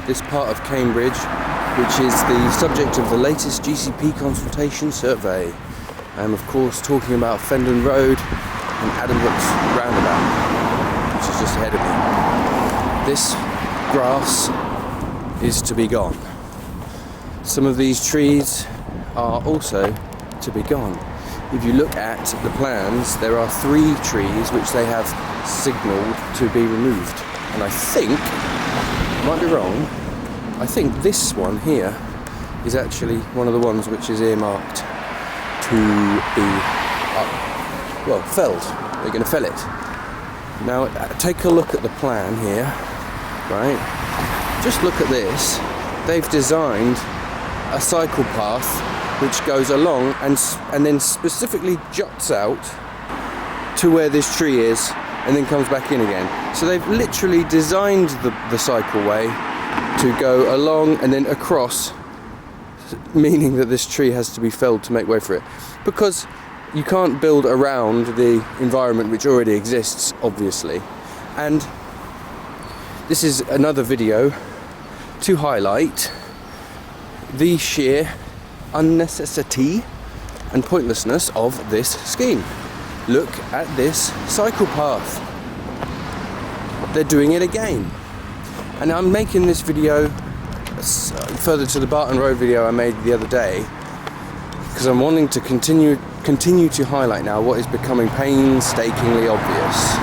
this part of Cambridge, which is the subject of the latest GCP consultation survey. I'm of course talking about Fendon Road and Addenbrookes Roundabout, which is just ahead of me. This grass is to be gone. Some of these trees are also to be gone. If you look at the plans, there are 3 trees which they have signalled to be removed. And I think, I might be wrong, I think this one here is actually one of the ones which is earmarked to be felled. They're going to fell it. Now take a look at the plan here, right? Just look at this. They've designed a cycle path which goes along and then specifically juts out to where this tree is and then comes back in again. So they've literally designed the cycleway to go along and then across, meaning that this tree has to be felled to make way for it. Because you can't build around the environment which already exists, obviously. And this is another video to highlight the sheer unnecessity and pointlessness of this scheme. Look at this cycle path. They're doing it again. And I'm making this video further to the Barton Road video I made the other day because I'm wanting to continue to highlight now what is becoming painstakingly obvious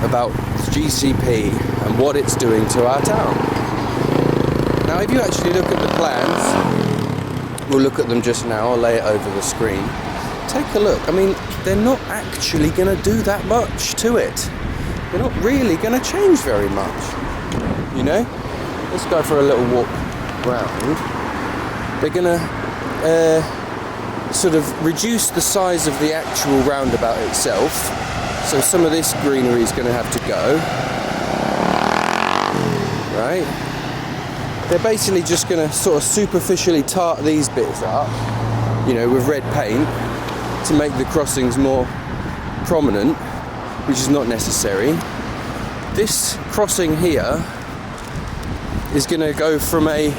about GCP and what it's doing to our town. Now if you actually look at the plans, we'll look at them just now, I'll lay it over the screen. Take a look. I mean, they're not actually going to do that much to it. They're not really going to change very much. You know? Let's go for a little walk round. They're going to sort of reduce the size of the actual roundabout itself. So some of this greenery is going to have to go. Right? They're basically just going to sort of superficially tart these bits up, you know, with red paint to make the crossings more prominent, which is not necessary. This crossing here is going to go from a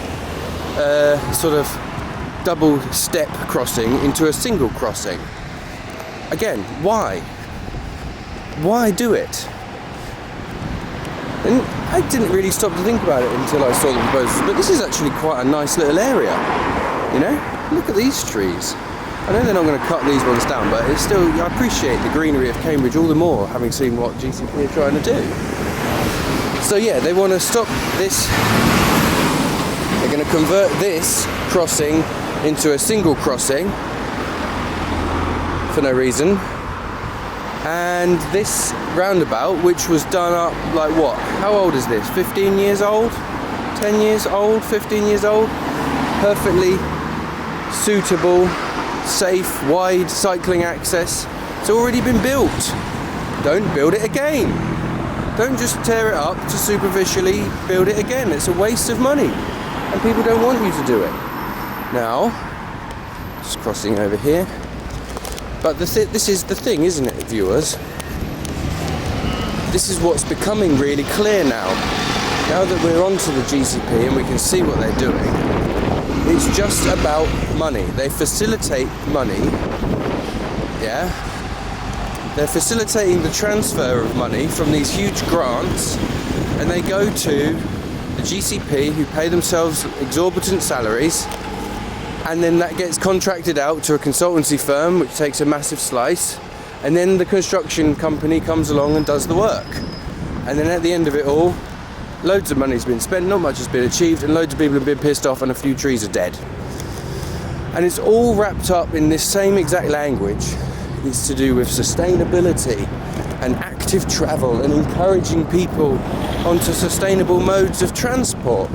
sort of double step crossing into a single crossing. Again, why? Why do it? And I didn't really stop to think about it until I saw the proposals, but this is actually quite a nice little area, you know? Look at these trees. I know they're not going to cut these ones down, but it's still, I appreciate the greenery of Cambridge all the more, having seen what GCP are trying to do. So yeah, they want to stop this. They're going to convert this crossing into a single crossing for no reason. And this roundabout, which was done up like what? How old is this? 15 years old? 10 years old? 15 years old? Perfectly suitable, safe, wide cycling access. It's already been built. Don't build it again. Don't just tear it up to superficially build it again. It's a waste of money. And people don't want you to do it. Now, just crossing over here. But this is the thing, isn't it, viewers? This is what's becoming really clear now. Now that we're onto the GCP and we can see what they're doing, it's just about money. They facilitate money, yeah? They're facilitating the transfer of money from these huge grants, and they go to the GCP, who pay themselves exorbitant salaries, and then that gets contracted out to a consultancy firm which takes a massive slice, and then the construction company comes along and does the work. And then at the end of it all, loads of money's been spent, not much has been achieved, and loads of people have been pissed off and a few trees are dead. And it's all wrapped up in this same exact language. It's to do with sustainability and active travel and encouraging people onto sustainable modes of transport.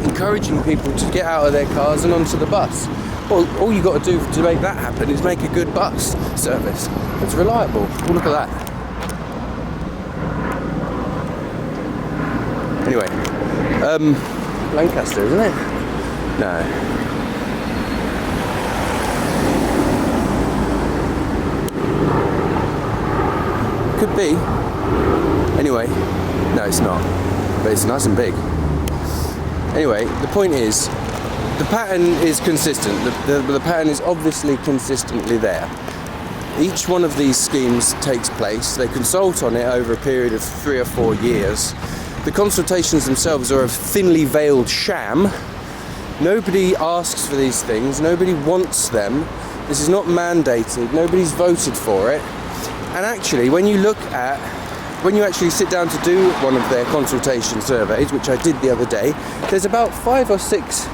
Encouraging people to get out of their cars and onto the bus. Well, all you've got to do to make that happen is make a good bus service that's reliable. Oh, look at that. Anyway, Lancaster, isn't it? No. Could be. Anyway, no, it's not. But it's nice and big. Anyway, the point is, the pattern is consistent. The pattern is obviously consistently there. Each one of these schemes takes place. They consult on it over a period of 3 or 4 years. The consultations themselves are a thinly veiled sham. Nobody asks for these things. Nobody wants them. This is not mandated. Nobody's voted for it. And actually, when you actually sit down to do one of their consultation surveys, which I did the other day, there's about 5 or 6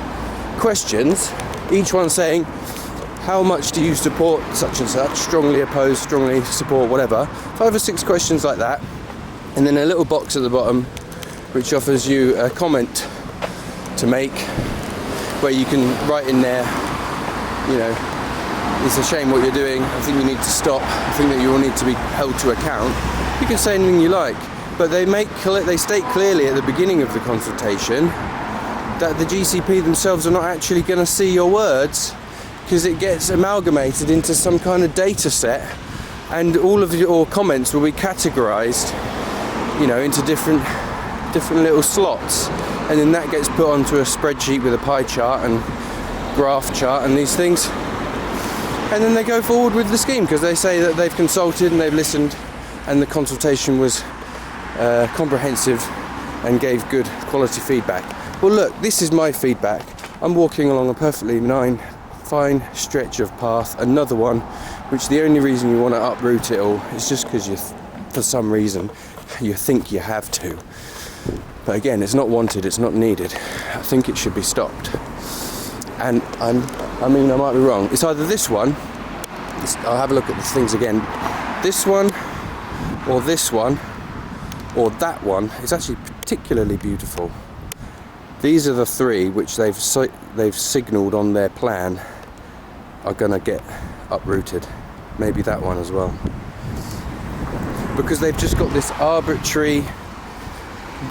questions, each one saying, how much do you support such and such, strongly oppose, strongly support, whatever. 5 or 6 questions like that. And then a little box at the bottom which offers you a comment to make, where you can write in there, you know, it's a shame what you're doing, I think you need to stop, I think that you will need to be held to account. You can say anything you like, but they state clearly at the beginning of the consultation that the GCP themselves are not actually going to see your words, because it gets amalgamated into some kind of data set, and all of your comments will be categorized, you know, into different little slots, and then that gets put onto a spreadsheet with a pie chart and graph chart and these things, and then they go forward with the scheme because they say that they've consulted and they've listened and the consultation was comprehensive and gave good quality feedback. Well, look, this is my feedback. I'm walking along a perfectly fine stretch of path, another one which the only reason you want to uproot it all is just because for some reason you think you have to. But again, it's not wanted, it's not needed. I think it should be stopped. And I might be wrong. It's either this one, I'll have a look at the things again, this one, or that one. It's actually particularly beautiful. These are the 3 which they've signalled on their plan are going to get uprooted. Maybe that one as well. Because they've just got this arbitrary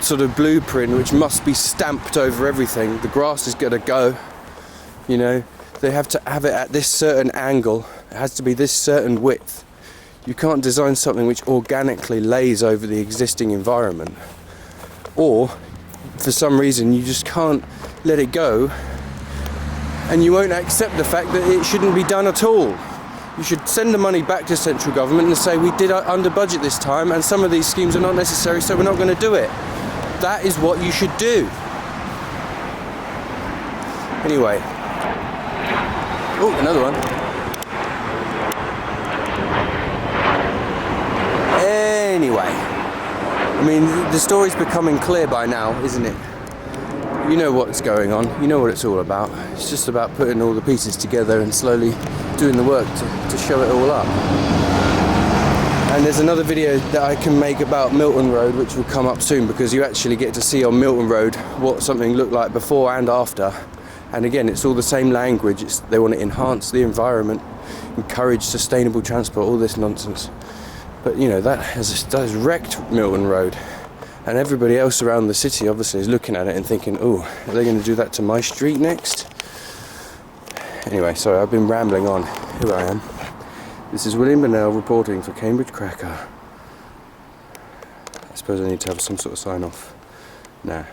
sort of blueprint which must be stamped over everything. The grass is going to go, you know, they have to have it at this certain angle, it has to be this certain width. You can't design something which organically lays over the existing environment, or for some reason you just can't let it go, and you won't accept the fact that it shouldn't be done at all. You should send the money back to central government and say, we did under budget this time and some of these schemes are not necessary, so we're not going to do it. That is what you should do. Anyway. Oh, another one. Anyway. I mean, the story's becoming clear by now, isn't it? You know what's going on. You know what it's all about. It's just about putting all the pieces together and slowly doing the work to show it all up. And there's another video that I can make about Milton Road, which will come up soon, because you actually get to see on Milton Road what something looked like before and after. And again, it's all the same language. They want to enhance the environment, encourage sustainable transport, all this nonsense. But you know, that has wrecked Milton Road. And everybody else around the city obviously is looking at it and thinking, oh, are they going to do that to my street next? Anyway, sorry, I've been rambling on. Here I am. This is William Burnell reporting for Cambridge Cracker. I suppose I need to have some sort of sign off. Nah.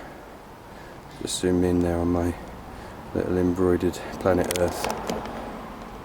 Just zoom in there on my little embroidered planet Earth.